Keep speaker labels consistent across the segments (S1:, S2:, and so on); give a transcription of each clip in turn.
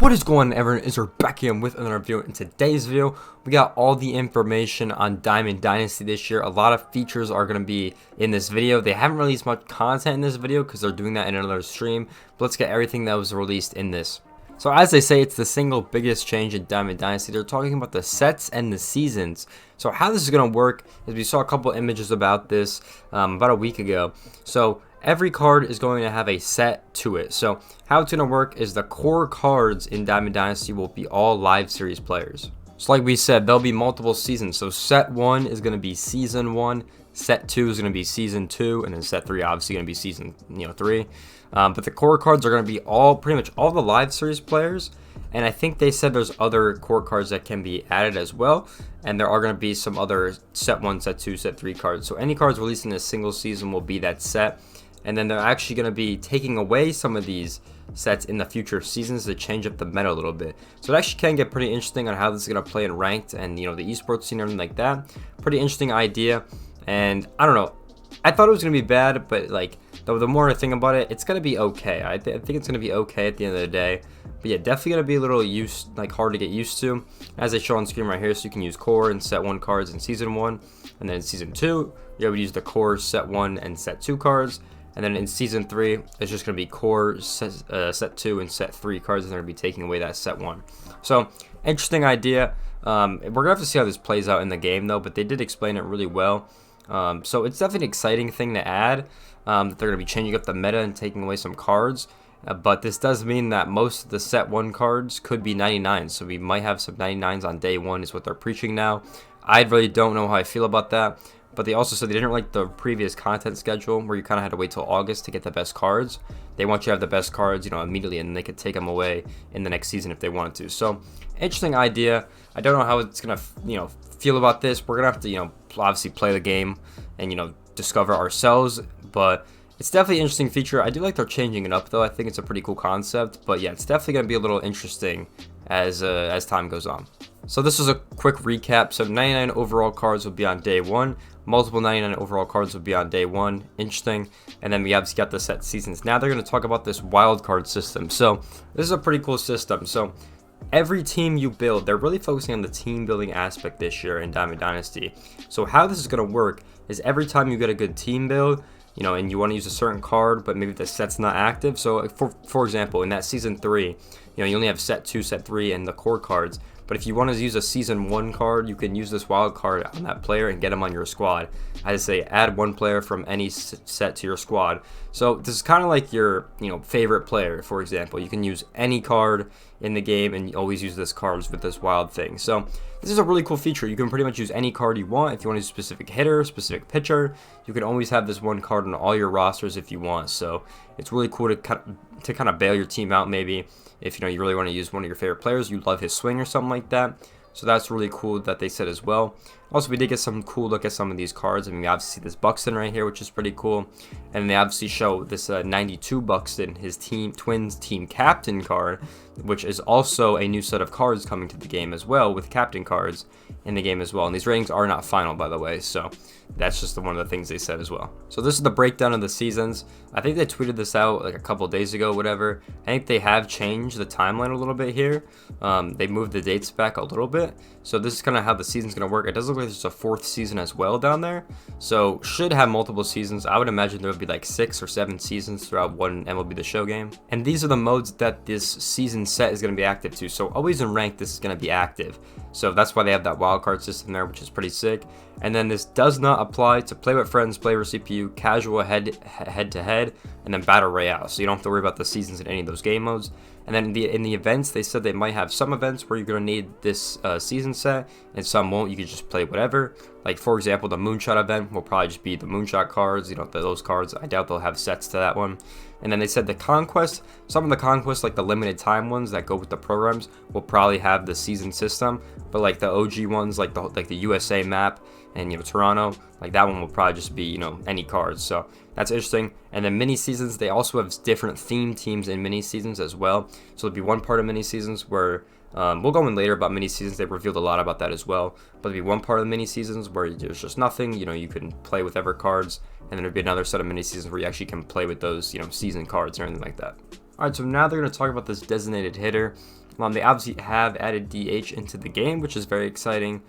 S1: What is going on, everyone? Is back here with another video. In today's video, we got all the information on Diamond Dynasty this year. A lot of features are going to be in this video. They haven't released much content in this video because they're doing that in another stream. But let's get everything that was released in this. So as they say, it's the single biggest change in Diamond Dynasty. They're talking about the sets and the seasons. So how this is going to work is we saw a couple images about this about a week ago. So every card is going to have a set to it. So how it's going to work is the core cards in Diamond Dynasty will be all live series players. So like we said, there'll be multiple seasons. So set 1 is going to be season 1, set 2 is going to be season 2, and then set 3 obviously going to be season 3. But the core cards are going to be pretty much all the live series players. And I think they said there's other core cards that can be added as well. And there are going to be some other set 1, set 2, set 3 cards. So any cards released in a single season will be that set. And then they're actually going to be taking away some of these sets in the future seasons to change up the meta a little bit. So it actually can get pretty interesting on how this is going to play in ranked and, the esports scene and everything like that. Pretty interesting idea. And I don't know. I thought it was going to be bad, but like the more I think about it, it's going to be okay. I think it's going to be okay at the end of the day. But yeah, definitely going to be a little hard to get used to. As they show on screen right here, so you can use core and set 1 cards in season 1. And then in season 2, you would use the core, set 1, and set 2 cards. And then in season 3, it's just going to be core, set 2, and set 3 cards, and they're going to be taking away that set 1. So, interesting idea. We're going to have to see how this plays out in the game, though, but they did explain it really well. So, it's definitely an exciting thing to add. That they're going to be changing up the meta and taking away some cards. But this does mean that most of the set 1 cards could be 99s. So, we might have some 99s on day 1 is what they're preaching now. I really don't know how I feel about that. But they also said they didn't like the previous content schedule where you kind of had to wait till August to get the best cards. They want you to have the best cards, immediately, and they could take them away in the next season if they wanted to. So, interesting idea. I don't know how it's gonna, feel about this. We're gonna have to, obviously play the game and, discover ourselves. But it's definitely an interesting feature. I do like they're changing it up, though. I think it's a pretty cool concept. But yeah, it's definitely gonna be a little interesting as time goes on. So this is a quick recap. So 99 overall cards will be on day 1. Multiple 99 overall cards will be on day 1. Interesting. And then we obviously got the set seasons. Now they're going to talk about this wild card system. So this is a pretty cool system. So every team you build, they're really focusing on the team building aspect this year in Diamond Dynasty. So how this is going to work is every time you get a good team build, and you want to use a certain card, but maybe the set's not active. So for example, in that season 3, you only have set 2, set 3, and the core cards. But if you want to use a season 1 card, you can use this wild card on that player and get him on your squad. I say add 1 player from any set to your squad. So this is kind of like your favorite player, for example. You can use any card in the game and you always use this cards with this wild thing. So this is a really cool feature. You can pretty much use any card you want. If you want to use a specific hitter, specific pitcher, you can always have this 1 card on all your rosters if you want. So it's really cool to kind of bail your team out maybe. If you really want to use one of your favorite players, you love his swing or something like that. So that's really cool that they said as well. Also, we did get some cool look at some of these cards. I mean, we obviously see this Buxton right here, which is pretty cool. And they obviously show this 92 Buxton, his Twins team captain card, which is also a new set of cards coming to the game as well, with captain cards in the game as well. And these ratings are not final, by the way. So that's just one of the things they said as well. So this is the breakdown of the seasons. I think they tweeted this out like a couple days ago, whatever. I think they have changed the timeline a little bit here. They moved the dates back a little bit. So this is kind of how the season's going to work. It does look like there's a 4th season as well down there. So should have multiple seasons. I would imagine there would be like 6 or 7 seasons throughout one MLB The Show game. And these are the modes that this season set is going to be active to. So always in ranked, this is going to be active. So that's why they have that wildcard system there, which is pretty sick. And then this does not apply to play with friends, play with CPU, casual head-to-head, and then battle royale. So you don't have to worry about the seasons in any of those game modes. And then in the events, they said they might have some events where you're going to need this season set, and some won't. You can just play whatever. Like, for example, the Moonshot event will probably just be the Moonshot cards, those cards. I doubt they'll have sets to that one. And then they said the Conquest, some of the Conquests, like the limited time ones that go with the programs, will probably have the season system. But like the OG ones, like the USA map and Toronto, like that one will probably just be any cards. So that's interesting. And then mini seasons, they also have different theme teams in mini seasons as well. So there'll be one part of mini seasons where we'll go in later about mini seasons. They revealed a lot about that as well. But there'll be one part of the mini seasons where there's just nothing. You can play with ever cards, and then there'll be another set of mini seasons where you actually can play with those season cards and everything like that. All right, so now they're going to talk about this designated hitter. They obviously have added DH into the game, which is very exciting.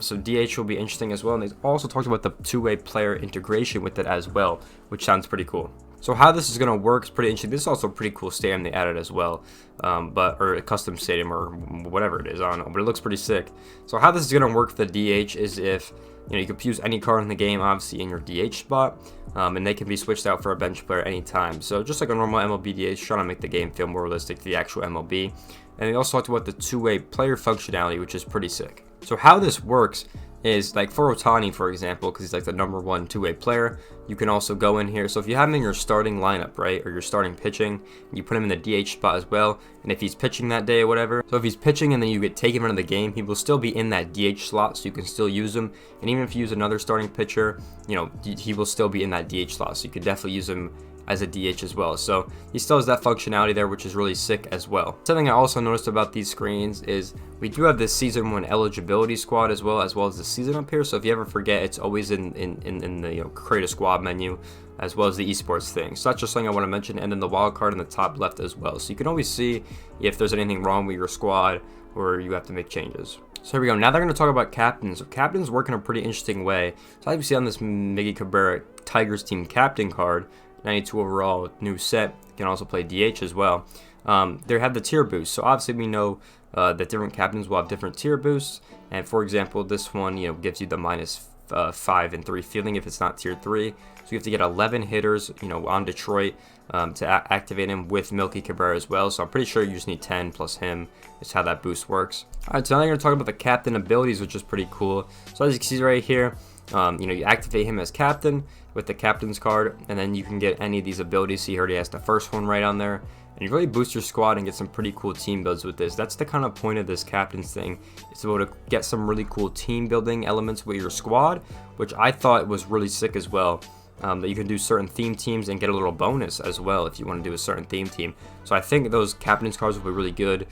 S1: So DH will be interesting as well. And they also talked about the two-way player integration with it as well, which sounds pretty cool. So how this is going to work is pretty interesting. This is also a pretty cool stadium they added as well, or a custom stadium or whatever it is, I don't know, but it looks pretty sick. So how this is going to work for the DH is if, you can use any card in the game, obviously, in your DH spot, and they can be switched out for a bench player anytime. So just like a normal MLB DH, trying to make the game feel more realistic to the actual MLB. And they also talked about the two-way player functionality, which is pretty sick. So how this works is, like for Ohtani, for example, because he's like the #1 two-way player, you can also go in here. So if you have him in your starting lineup, right, or you're starting pitching, you put him in the DH spot as well, and if he's pitching that day or whatever, so if he's pitching and then you take him out of the game, he will still be in that DH slot, so you can still use him. And even if you use another starting pitcher, he will still be in that DH slot, so you could definitely use him as a DH as well. So he still has that functionality there, which is really sick as well. Something I also noticed about these screens is we do have this season 1 eligibility squad as well as the season up here. So if you ever forget, it's always in the create a squad menu, as well as the esports thing. So that's just something I want to mention. And then the wild card in the top left as well, so you can always see if there's anything wrong with your squad or you have to make changes. So here we go. Now they're going to talk about captains. So captains work in a pretty interesting way. So as you see on this Miggy Cabrera Tigers team captain card, 92 overall, new set, can also play DH as well. They have the tier boost, so obviously we know that different captains will have different tier boosts. And for example, this one, gives you the -5 and 3 fielding if it's not tier 3. So you have to get 11 hitters, on Detroit to activate him with Milky Cabrera as well. So I'm pretty sure you just need 10 plus him is how that boost works. All right, so now they're going to talk about the captain abilities, which is pretty cool. So as you can see right here, you activate him as captain with the captain's card, and then you can get any of these abilities. So he already has the first one right on there, and you really boost your squad and get some pretty cool team builds with this. That's the kind of point of this captain's thing. It's able to get some really cool team building elements with your squad, which I thought was really sick as well. That you can do certain theme teams and get a little bonus as well if you want to do a certain theme team. So I think those captain's cards will be really good,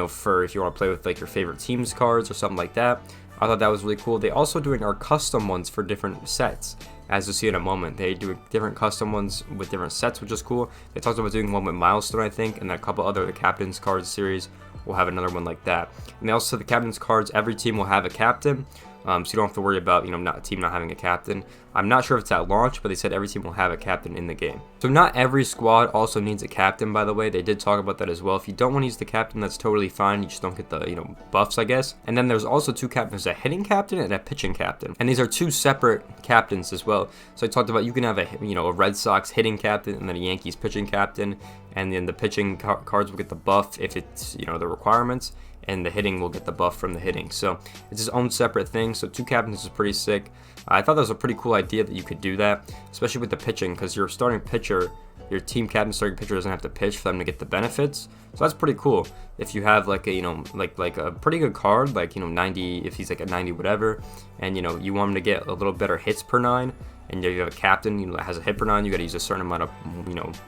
S1: for if you want to play with like your favorite team's cards or something like that. I thought that was really cool. They also doing our custom ones for different sets, as you'll see in a moment. They do different custom ones with different sets, which is cool. They talked about doing one with Milestone, I think, and then a couple other the captain's cards series will have another one like that. And they also said the captain's cards, every team will have a captain. So you don't have to worry about, a team not having a captain. I'm not sure if it's at launch, but they said every team will have a captain in the game. So not every squad also needs a captain, by the way. They did talk about that as well. If you don't want to use the captain, that's totally fine. You just don't get the, buffs, I guess. And then there's also two captains, a hitting captain and a pitching captain. And these are two separate captains as well. So I talked about you can have a Red Sox hitting captain and then a Yankees pitching captain. And then the pitching cards will get the buff if it's, the requirements. And the hitting will get the buff from the hitting. So it's its own separate thing. So two captains is pretty sick. I thought that was a pretty cool idea that you could do that, especially with the pitching, because your starting pitcher, your team captain starting pitcher doesn't have to pitch for them to get the benefits. So that's pretty cool. If you have like a like a pretty good card, like 90, if he's like a 90 whatever, and you want him to get a little better hits per 9. And you have a captain that has a hit per 9, you got to use a certain amount of,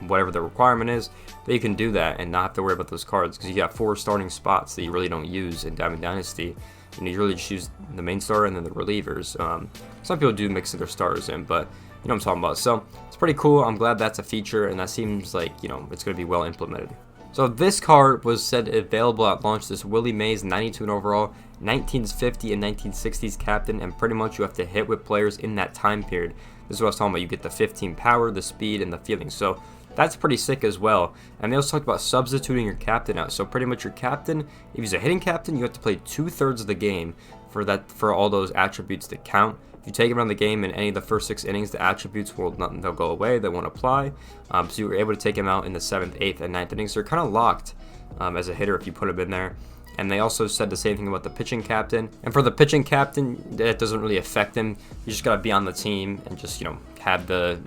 S1: whatever the requirement is, that you can do that and not have to worry about those cards, because you got 4 starting spots that you really don't use in Diamond Dynasty. You really just use the main starter and then the relievers. Some people do mix their starters in, but you know what I'm talking about. So it's pretty cool. I'm glad that's a feature, and that seems like, it's going to be well implemented. So this card was said available at launch, this Willie Mays 92 and overall, 1950 and 1960s captain, and pretty much you have to hit with players in that time period. This is what I was talking about. You get the 15 power, the speed, and the fielding. So that's pretty sick as well. And they also talked about substituting your captain out. So pretty much your captain, if he's a hitting captain, you have to play 2/3 of the game for all those attributes to count. If you take him around the game in any of the first 6 innings, the attributes they'll go away. They won't apply. So you were able to take him out in the 7th, 8th, and 9th innings. So you're kind of locked as a hitter if you put him in there. And they also said the same thing about the pitching captain. And for the pitching captain, that doesn't really affect him. You just gotta be on the team and just have the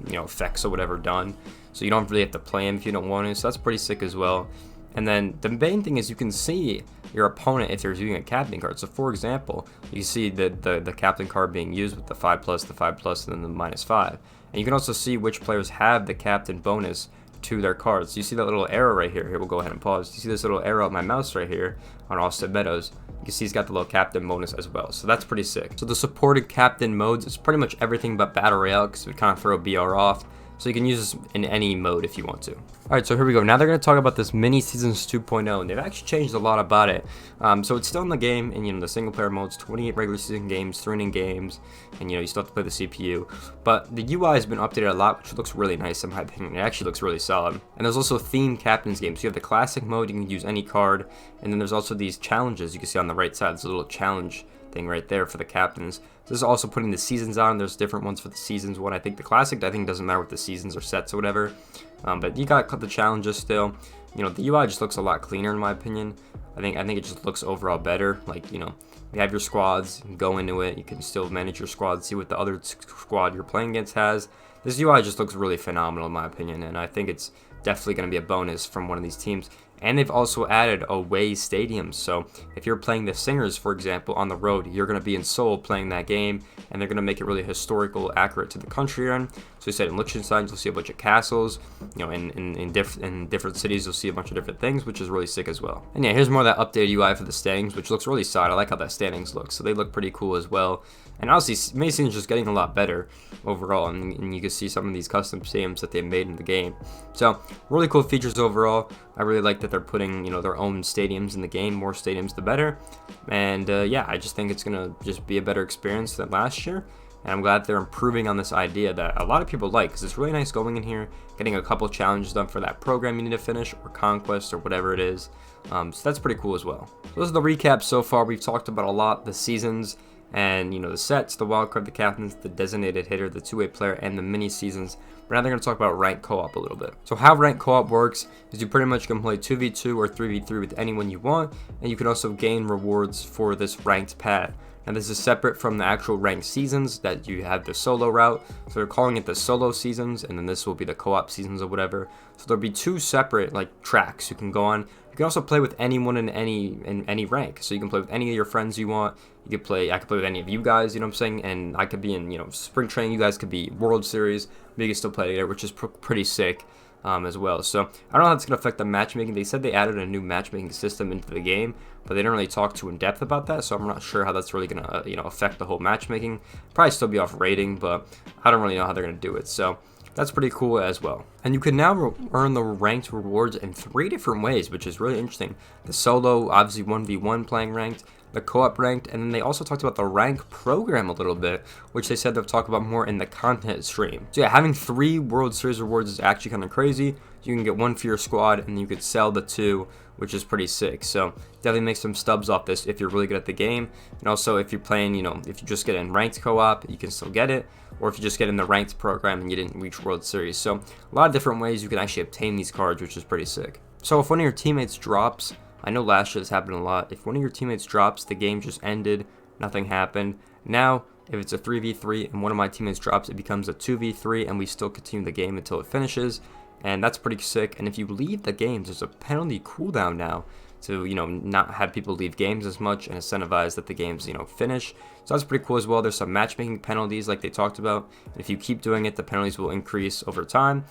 S1: effects or whatever done. So you don't really have to play him if you don't want to. So that's pretty sick as well. And then the main thing is you can see your opponent if they're using a captain card. So for example, you see the captain card being used with the 5+, the 5+, and then the -5. And you can also see which players have the captain bonus to their cards. You see that little arrow right here. Here, we'll go ahead and pause. You see this little arrow on my mouse right here on Austin Meadows. You can see he's got the little captain bonus as well. So that's pretty sick. So the supported captain modes is pretty much everything but Battle Royale, because we kind of throw BR off. So you can use this in any mode if you want to. Alright, so here we go. Now they're going to talk about this mini seasons 2.0, and they've actually changed a lot about it. So it's still in the game, and the single player modes, 28 regular season games, 3 inning games, and you still have to play the CPU. But the UI has been updated a lot, which looks really nice in my opinion. It actually looks really solid. And there's also themed captains games. So you have the classic mode, you can use any card, and then there's also these challenges you can see on the right side. There's a little challenge thing right there for the captains. This is also putting the seasons on. There's different ones for the seasons one. I think the classic, I think, doesn't matter what the seasons or sets or whatever. But you got the challenges still. The UI just looks a lot cleaner in my opinion. I think it just looks overall better. Like, you have your squads, you can go into it, you can still manage your squad, see what the other squad you're playing against has. This UI just looks really phenomenal in my opinion, and I think it's definitely going to be a bonus from one of these teams. And they've also added away stadiums. So if you're playing the Singers, for example, on the road, you're going to be in Seoul playing that game, and they're going to make it really historical, accurate to the country you're in. So you said in Liechtenstein, you'll see a bunch of castles. In different cities, you'll see a bunch of different things, which is really sick as well. And yeah, here's more of that updated UI for the standings, which looks really solid. I like how that standings looks. So they look pretty cool as well. And honestly, Mason's just getting a lot better overall, and you can see some of these custom stadiums that they made in the game. So really cool features overall. I really like that they're putting their own stadiums in the game. More stadiums, the better. And yeah, I just think it's gonna just be a better experience than last year. And I'm glad they're improving on this idea that a lot of people like, because it's really nice going in here, getting a couple challenges done for that program you need to finish, or conquest, or whatever it is. So that's pretty cool as well. So those are the recaps so far. We've talked about a lot, the seasons, and the sets, the wildcard, the captains, the designated hitter, the two-way player, and the mini seasons. But now they're going to talk about ranked co-op a little bit. So how ranked co-op works is you pretty much can play 2v2 or 3v3 with anyone you want, and you can also gain rewards for this ranked path. Now this is separate from the actual ranked seasons that you have the solo route. So they're calling it the solo seasons, and then this will be the co-op seasons or whatever. So there'll be two separate tracks you can go on. You can also play with anyone in any rank. So you can play with any of your friends you want. I could play with any of you guys, what I'm saying? And I could be in, spring training. You guys could be World Series. But you can still play together, which is pretty sick as well. So I don't know how it's going to affect the matchmaking. They said they added a new matchmaking system into the game, but they didn't really talk too in depth about that. So I'm not sure how that's really going to, affect the whole matchmaking. Probably still be off rating, but I don't really know how they're going to do it. So that's pretty cool as well. And you can now earn the ranked rewards in 3 different ways, which is really interesting. The solo, obviously 1v1 playing ranked, the co-op ranked, and then they also talked about the rank program a little bit, which they said they'll talk about more in the content stream. So yeah, having 3 World Series rewards is actually kind of crazy. You can get 1 for your squad, and you could sell the 2, which is pretty sick. So definitely make some stubs off this if you're really good at the game. And also if you're playing, if you just get in ranked co-op, you can still get it. Or if you just get in the ranked program and you didn't reach World Series. So a lot of different ways you can actually obtain these cards, which is pretty sick. So if one of your teammates drops, I know last year this happened a lot. If one of your teammates drops, the game just ended, nothing happened. Now, if it's a 3v3 and one of my teammates drops, it becomes a 2v3 and we still continue the game until it finishes. And that's pretty sick. And if you leave the game, there's a penalty cooldown now to, not have people leave games as much and incentivize that the games, finish. So that's pretty cool as well. There's some matchmaking penalties like they talked about. And if you keep doing it, the penalties will increase over time.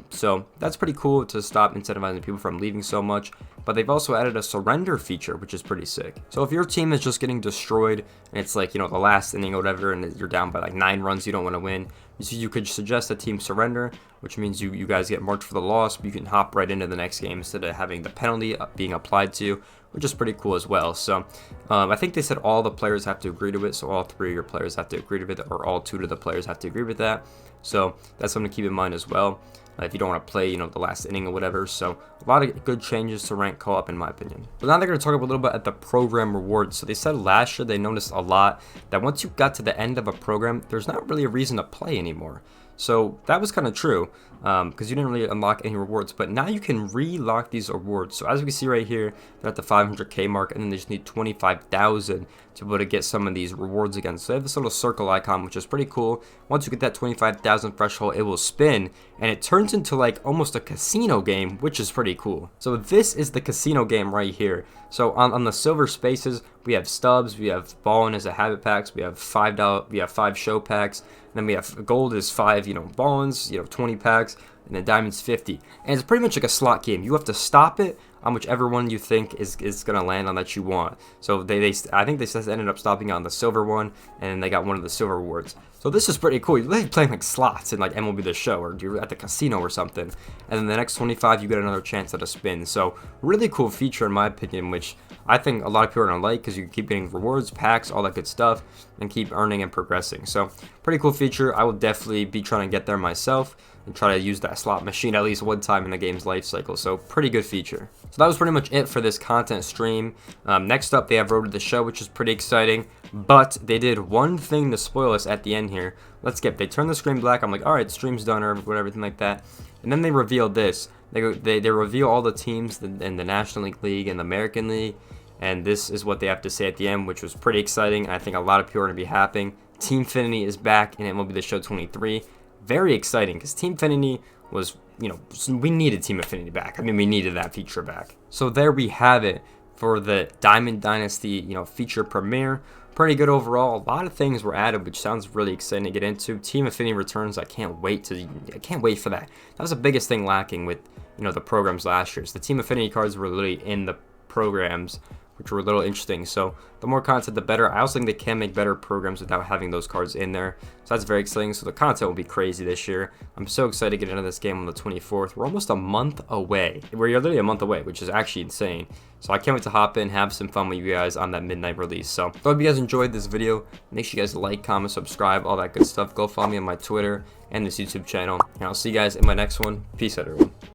S1: So that's pretty cool to stop incentivizing people from leaving so much. But they've also added a surrender feature, which is pretty sick. So if your team is just getting destroyed and it's the last inning or whatever, and you're down by 9 runs, you don't want to win, you could suggest a team surrender, which means you guys get marked for the loss, but you can hop right into the next game instead of having the penalty being applied to you, which is pretty cool as well. So I think they said all the players have to agree to it, so all 3 of your players have to agree to it, or all 2 of the players have to agree with that. So that's something to keep in mind as well. If you don't want to play, the last inning or whatever. So a lot of good changes to rank co-op in my opinion. But now they're going to talk a little bit at the program rewards. So they said last year they noticed a lot that once you got to the end of a program, there's not really a reason to play anymore. So that was kind of true because you didn't really unlock any rewards, but now you can re-lock these rewards. So as we can see right here, they're at the 500k mark, and then they just need 25,000 to be able to get some of these rewards again. So they have this little circle icon, which is pretty cool. Once you get that 25,000 threshold, it will spin, and it turns into almost a casino game, which is pretty cool. So this is the casino game right here. So on the silver spaces, we have stubs, we have ballin as a habit packs, we have $5, we have 5 show packs, and then we have gold is 5, ballins, 20 packs, and then diamonds 50. And it's pretty much like a slot game. You have to stop it on whichever one you think is gonna land on that you want. So I think they ended up stopping on the silver one, and they got one of the silver rewards. So this is pretty cool. You're like playing like slots in like MLB The Show, or you're at the casino or something, and then the next 25 you get another chance at a spin. So really cool feature in my opinion, which I think a lot of people are gonna like, because you can keep getting rewards, packs, all that good stuff, and keep earning and progressing. So pretty cool feature. I will definitely be trying to get there myself and try to use that slot machine at least one time in the game's life cycle. So pretty good feature. So that was pretty much it for this content stream. Next up, they have Road to the Show, which is pretty exciting, but they did one thing to spoil us at the end here. They turned the screen black. I'm like, all right, stream's done, or whatever, everything like that. And then they revealed this. They reveal all the teams in the National League and the American League, and this is what they have to say at the end, which was pretty exciting. I think a lot of people are going to be happy. Teamfinity is back in MLB The Show 23. Very exciting, because Teamfinity was, we needed Team Affinity back. I mean, we needed that feature back. So there we have it for the Diamond Dynasty, feature premiere. Pretty good overall. A lot of things were added, which sounds really exciting to get into. Team Affinity returns. I can't wait for that. That was the biggest thing lacking with, the programs last year. So the Team Affinity cards were literally in the programs, which were a little interesting. So the more content, the better. I also think they can make better programs without having those cards in there. So that's very exciting. So the content will be crazy this year. I'm so excited to get into this game on the 24th. We're almost a month away. We're literally a month away, which is actually insane. So I can't wait to hop in, have some fun with you guys on that midnight release. So I hope you guys enjoyed this video. Make sure you guys like, comment, subscribe, all that good stuff. Go follow me on my Twitter and this YouTube channel. And I'll see you guys in my next one. Peace out, everyone.